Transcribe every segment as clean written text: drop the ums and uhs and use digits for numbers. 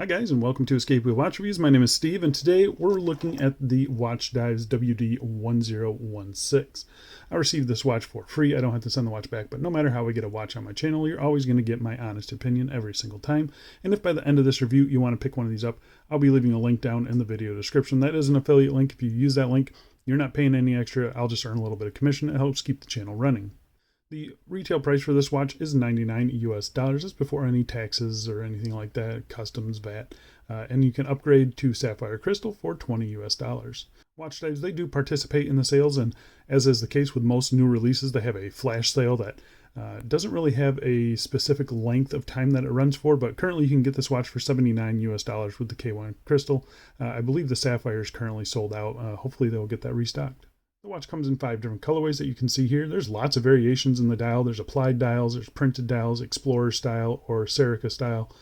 Hi guys, and welcome to Escape with Watch Reviews. My name is Steve, and today we're looking at the Watchdives WD1016. I received this watch for free. I don't have to send the watch back, but no matter how I get a watch on my channel, you're always going to get my honest opinion every single time. And if by the end of this review you want to pick one of these up, I'll be leaving a link down in the video description. That is an affiliate link. If you use that link, you're not paying any extra. I'll just earn a little bit of commission. It helps keep the channel running. The retail price for this watch is $99 US. That's before any taxes or anything like that, customs, VAT. And you can upgrade to sapphire crystal for $20 US. Watchdives, they do participate in the sales, and as is the case with most new releases, they have a flash sale that doesn't really have a specific length of time that it runs for, but currently you can get this watch for $79 US with the K1 crystal. I believe the sapphire is currently sold out. Hopefully they'll get that restocked. The watch comes in 5 different colorways that you can see here. There's lots of variations in the dial. There's applied dials, there's printed dials, Explorer style or Seiko style.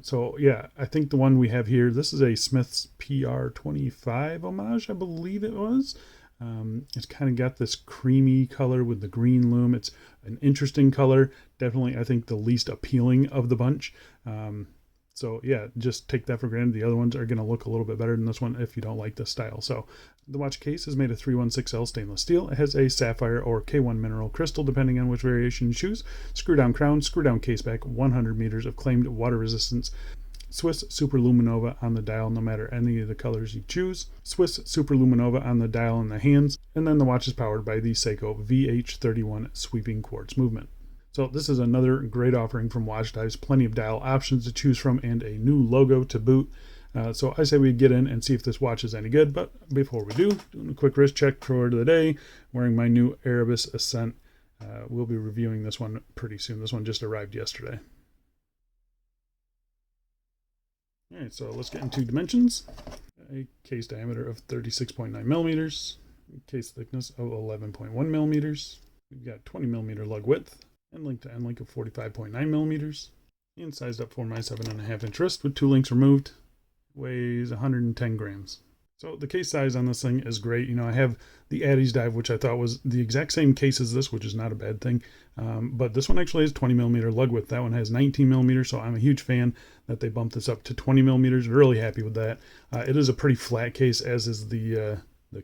So yeah, I think the one we have here, this is a Smith's PR25 homage, I believe it was. It's kind of got this creamy color with the green lume. It's an interesting color. Definitely, I think the least appealing of the bunch. So yeah, just take that for granted. The other ones are going to look a little bit better than this one if you don't like this style. So the watch case is made of 316L stainless steel. It has a sapphire or K1 mineral crystal, depending on which variation you choose. Screw down crown, screw down case back, 100 meters of claimed water resistance. Swiss Superluminova on the dial, no matter any of the colors you choose. Swiss Superluminova on the dial and the hands. And then the watch is powered by the Seiko VH31 sweeping quartz movement. So this is another great offering from Watchdives. Plenty of dial options to choose from and a new logo to boot. So I say we get in and see if this watch is any good. But before we do, doing a quick wrist check for the day. Wearing my new Erebus Ascent. We'll be reviewing this one pretty soon. This one just arrived yesterday. All right, so let's get into dimensions. A case diameter of 36.9 millimeters. Case thickness of 11.1 millimeters. We've got 20 millimeter lug width. And link to end link of 45.9 millimeters. And sized up for my 7.5 inch wrist with 2 links removed. Weighs 110 grams. So the case size on this thing is great. You know, I have the Addiesdive, which I thought was the exact same case as this, which is not a bad thing. But this one actually has 20 millimeter lug width. That one has 19 millimeters, so I'm a huge fan that they bumped this up to 20 millimeters. Really happy with that. It is a pretty flat case, as is the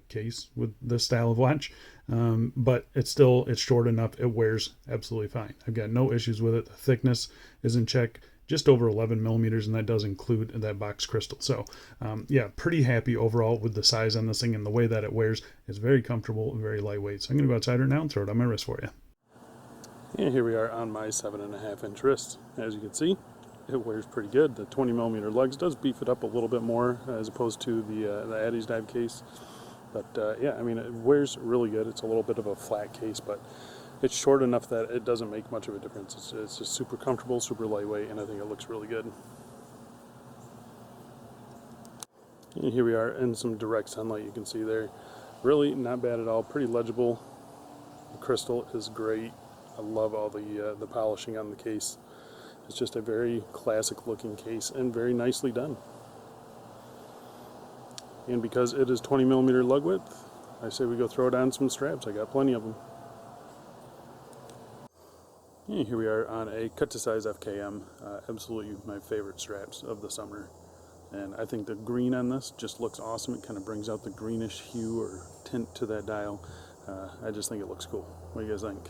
case with this style of watch. But it's short enough. It wears absolutely fine. I've got no issues with it. The thickness is in check. Just over 11 millimeters, and that does include that box crystal. So yeah, pretty happy overall with the size on this thing, and the way that it wears is very comfortable, very lightweight. So I'm going to go outside right now and throw it on my wrist for you. And here we are on my 7.5 inch wrist. As you can see, it wears pretty good. The 20 millimeter lugs does beef it up a little bit more as opposed to the Addiesdive case. But yeah, I mean, it wears really good. It's a little bit of a flat case, but it's short enough that it doesn't make much of a difference. It's just super comfortable, super lightweight, and I think it looks really good. And here we are in some direct sunlight. You can see there. Really not bad at all. Pretty legible. The crystal is great. I love all the polishing on the case. It's just a very classic looking case and very nicely done. And because it is 20 millimeter lug width, I say we go throw it on some straps. I got plenty of them. And here we are on a cut to size FKM. Absolutely my favorite straps of the summer. And I think the green on this just looks awesome. It kind of brings out the greenish hue or tint to that dial. I just think it looks cool. What do you guys think?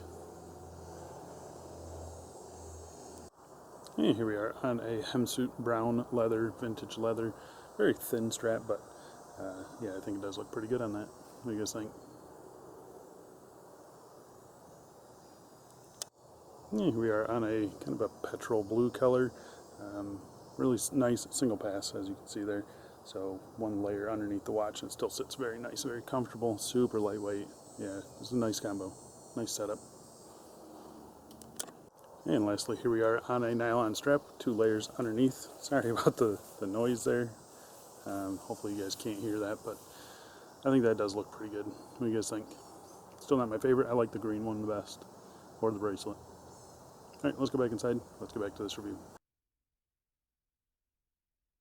And here we are on a hemsuit brown leather, vintage leather. Very thin strap, but yeah, I think it does look pretty good on that. What do you guys think? Here we are on a kind of a petrol blue color. Really nice single pass, as you can see there. So one layer underneath the watch, and it still sits very nice, very comfortable, super lightweight. Yeah, it's a nice combo, nice setup. And lastly, here we are on a nylon strap, 2 layers underneath. Sorry about the noise there. Hopefully you guys can't hear that, but I think that does look pretty good. What do you guys think? Still not my favorite. I like the green one the best, or the bracelet. All right, let's go back inside. Let's get back to this review.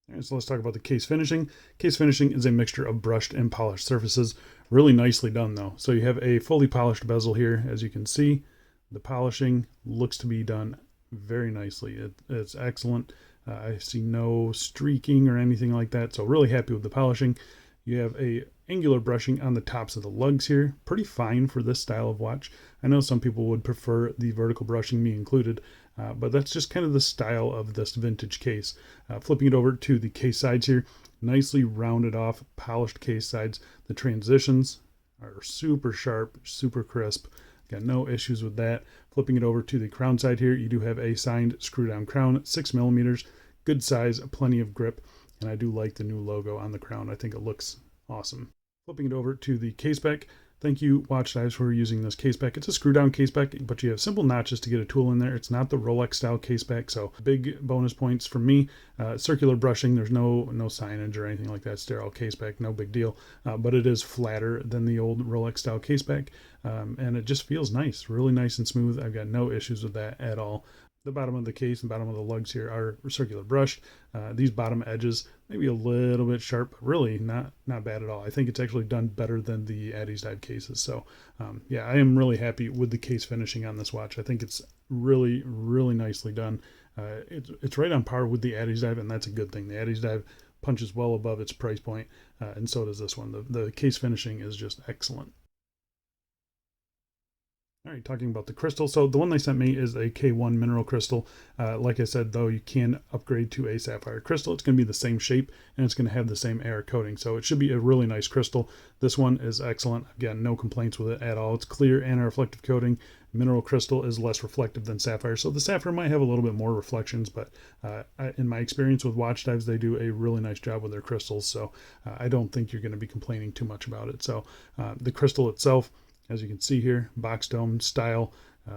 All right, so let's talk about the case finishing. Case finishing is a mixture of brushed and polished surfaces. Really nicely done, though. So you have a fully polished bezel here, as you can see. The polishing looks to be done very nicely. It's excellent. I see no streaking or anything like that, so really happy with the polishing. You have a angular brushing on the tops of the lugs here. Pretty fine for this style of watch. I know some people would prefer the vertical brushing, me included, but that's just kind of the style of this vintage case. Flipping it over to the case sides here, nicely rounded off, polished case sides. The transitions are super sharp, super crisp. Got no issues with that. Flipping it over to the crown side here, you do have a signed screw down crown, 6mm, good size, plenty of grip, and I do like the new logo on the crown. I think it looks awesome. Flipping it over to the case back. Thank you, Watchdives, for using this case back. It's a screw down case back, but you have simple notches to get a tool in there. It's not the Rolex style case back, so big bonus points for me. Circular brushing, there's no signage or anything like that. Sterile case back, no big deal, but it is flatter than the old Rolex style case back, and it just feels nice, really nice and smooth. I've got no issues with that at all. The bottom of the case and bottom of the lugs here are circular brushed. These bottom edges maybe a little bit sharp, but really not bad at all. I think it's actually done better than the Addiesdive cases. So yeah, I am really happy with the case finishing on this watch. I think it's really nicely done. It's right on par with the Addiesdive, and that's a good thing. The Addiesdive punches well above its price point, and so does this one. The case finishing is just excellent. All right, talking about the crystal. So the one they sent me is a K1 mineral crystal. Like I said, though, you can upgrade to a sapphire crystal. It's going to be the same shape, and it's going to have the same air coating. So it should be a really nice crystal. This one is excellent. I've got no complaints with it at all. It's clear and a reflective coating. Mineral crystal is less reflective than sapphire. So the sapphire might have a little bit more reflections, but in my experience with Watchdives, they do a really nice job with their crystals. So I don't think you're going to be complaining too much about it. So the crystal itself, as you can see here, box dome style,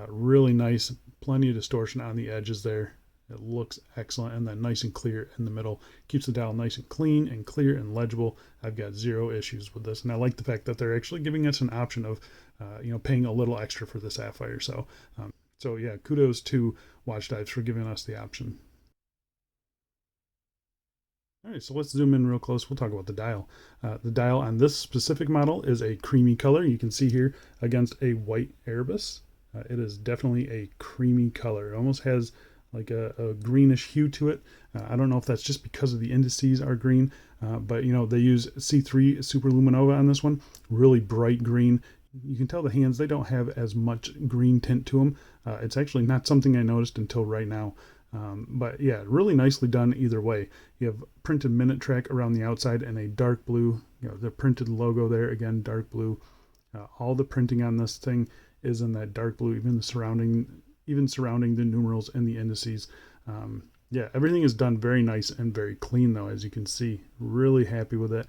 really nice, plenty of distortion on the edges there. It looks excellent, and then nice and clear in the middle. Keeps the dial nice and clean and clear and legible. I've got zero issues with this, and I like the fact that they're actually giving us an option of, paying a little extra for the sapphire. So yeah, kudos to Watchdives for giving us the option. All right, so let's zoom in real close. We'll talk about the dial. The dial on this specific model is a creamy color. You can see here against a white Erebus. It is definitely a creamy color. It almost has like a greenish hue to it. I don't know if that's just because of the indices are green, but they use C3 Superluminova on this one. Really bright green. You can tell the hands, they don't have as much green tint to them. It's actually not something I noticed until right now. But yeah, really nicely done either way. You have printed minute track around the outside and a dark blue, the printed logo there, again, dark blue. All the printing on this thing is in that dark blue, even surrounding the numerals and the indices. Yeah, everything is done very nice and very clean though, as you can see. Really happy with it.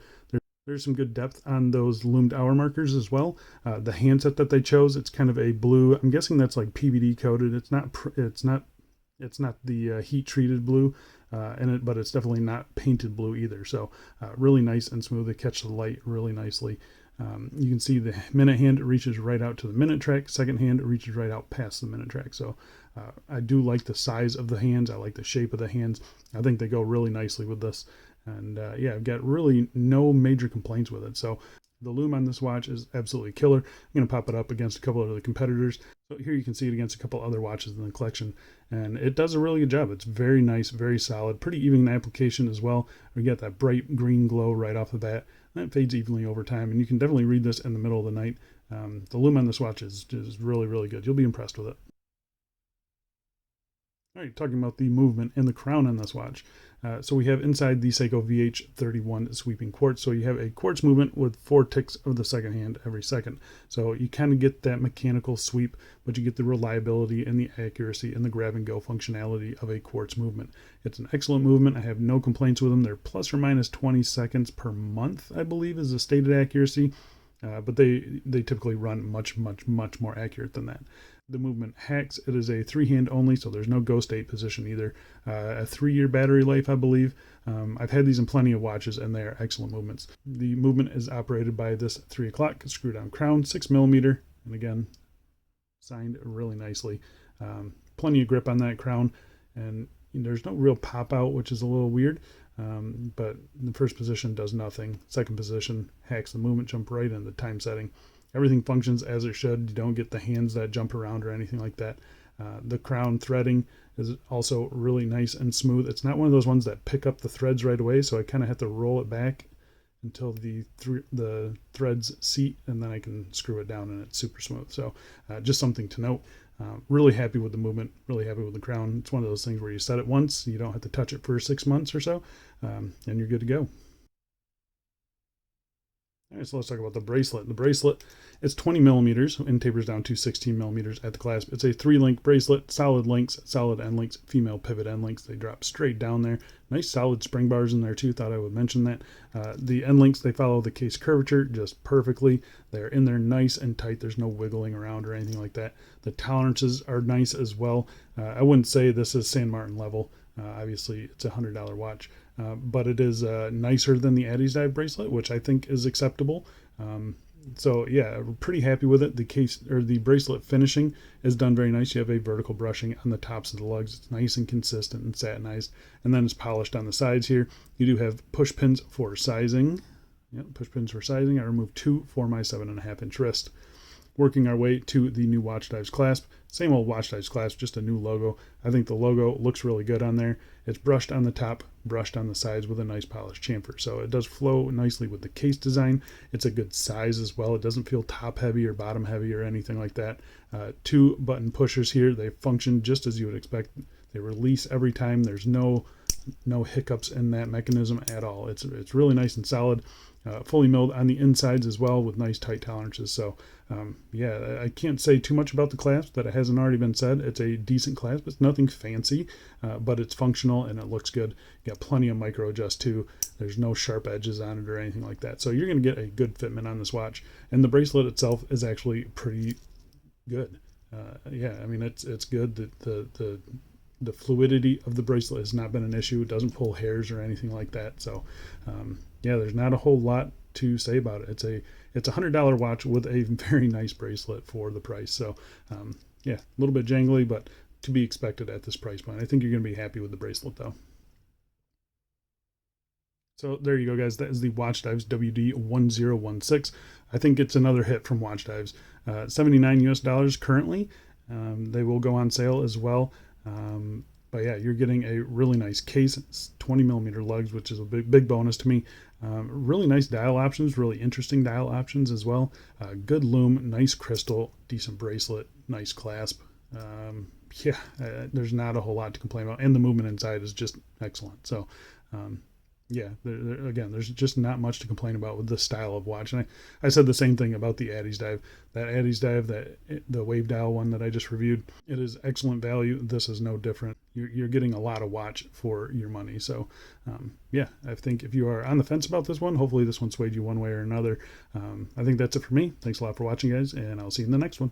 There's some good depth on those loomed hour markers as well. The handset that they chose, it's kind of a blue. I'm guessing that's like PVD coated. It's not the heat treated blue but it's definitely not painted blue either. So really nice and smooth. They catch the light really nicely. You can see the minute hand reaches right out to the minute track. Second hand reaches right out past the minute track. So I do like the size of the hands. I like the shape of the hands. I think they go really nicely with this. And yeah, I've got really no major complaints with it. So the lume on this watch is absolutely killer. I'm going to pop it up against a couple of the competitors. So here you can see it against a couple other watches in the collection, and it does a really good job. It's very nice, very solid, pretty even application as well. We get that bright green glow right off the bat, and that fades evenly over time, and you can definitely read this in the middle of the night. The lume on this watch is really good. You'll be impressed with it. All right, talking about the movement and the crown on this watch. So we have inside the Seiko VH31 sweeping quartz. So you have a quartz movement with 4 ticks of the second hand every second. So you kind of get that mechanical sweep, but you get the reliability and the accuracy and the grab and go functionality of a quartz movement. It's an excellent movement. I have no complaints with them. They're plus or minus 20 seconds per month, I believe, is the stated accuracy. But they typically run much more accurate than that. The movement hacks. It is a 3-hand only, so there's no go state position either. A 3-year battery life, I believe. I've had these in plenty of watches, and they are excellent movements. The movement is operated by this 3 o'clock screw down crown, 6mm, and again, signed really nicely. Plenty of grip on that crown, and there's no real pop out, which is a little weird. But the first position does nothing. Second position hacks the movement, jump right in the time setting. Everything functions as it should. You don't get the hands that jump around or anything like that. The crown threading is also really nice and smooth. It's not one of those ones that pick up the threads right away, so I kind of have to roll it back until the threads seat, and then I can screw it down and it's super smooth. So just something to note. Really happy with the movement, really happy with the crown. It's one of those things where you set it once, you don't have to touch it for 6 months or so, and you're good to go. All right, so let's talk about the bracelet. The bracelet is 20 millimeters and tapers down to 16 millimeters at the clasp. It's a 3-link bracelet, solid links, solid end links, female pivot end links. They drop straight down there. Nice solid spring bars in there too. Thought I would mention that. The end links, they follow the case curvature just perfectly. They're in there nice and tight. There's no wiggling around or anything like that. The tolerances are nice as well. I wouldn't say this is San Martin level. Obviously, it's a $100 watch, but it is nicer than the Addiesdive bracelet, which I think is acceptable. So yeah, pretty happy with it. The case or the bracelet finishing is done very nice. You have a vertical brushing on the tops of the lugs. It's nice and consistent and satinized, and then it's polished on the sides here. You do have push pins for sizing. Yep, push pins for sizing. I removed 2 for my 7.5-inch wrist. Working our way to the new Watchdives clasp. Same old Watchdives clasp, just a new logo. I think the logo looks really good on there. It's brushed on the top, brushed on the sides with a nice polished chamfer. So it does flow nicely with the case design. It's a good size as well. It doesn't feel top heavy or bottom heavy or anything like that. 2 button pushers here. They function just as you would expect. They release every time. There's no hiccups in that mechanism at all. It's really nice and solid. Fully milled on the insides as well with nice tight tolerances. So yeah, I can't say too much about the clasp that it hasn't already been said. It's a decent clasp. It's nothing fancy, but it's functional and it looks good. You got plenty of micro adjust too. There's no sharp edges on it or anything like that. So you're going to get a good fitment on this watch. And the bracelet itself is actually pretty good. Yeah, I mean, it's good. The fluidity of the bracelet has not been an issue. It doesn't pull hairs or anything like that. So yeah, there's not a whole lot to say about it. It's a $100 watch with a very nice bracelet for the price. So yeah, a little bit jangly, but to be expected at this price point. I think you're going to be happy with the bracelet though. So there you go, guys. That is the Watchdives WD1016. I think it's another hit from Watchdives. $79 US currently. They will go on sale as well. But yeah, you're getting a really nice case. It's 20 millimeter lugs, which is a big bonus to me. Really nice dial options, really interesting dial options as well. Good lume, nice crystal, decent bracelet, nice clasp. Yeah, there's not a whole lot to complain about, and the movement inside is just excellent. So yeah, again, there's just not much to complain about with this style of watch. And I said the same thing about the Addiesdive. That Addiesdive, the wave dial one that I just reviewed, it is excellent value. This is no different. You're getting a lot of watch for your money. So yeah, I think if you are on the fence about this one, hopefully this one swayed you one way or another. I think that's it for me. Thanks a lot for watching, guys, and I'll see you in the next one.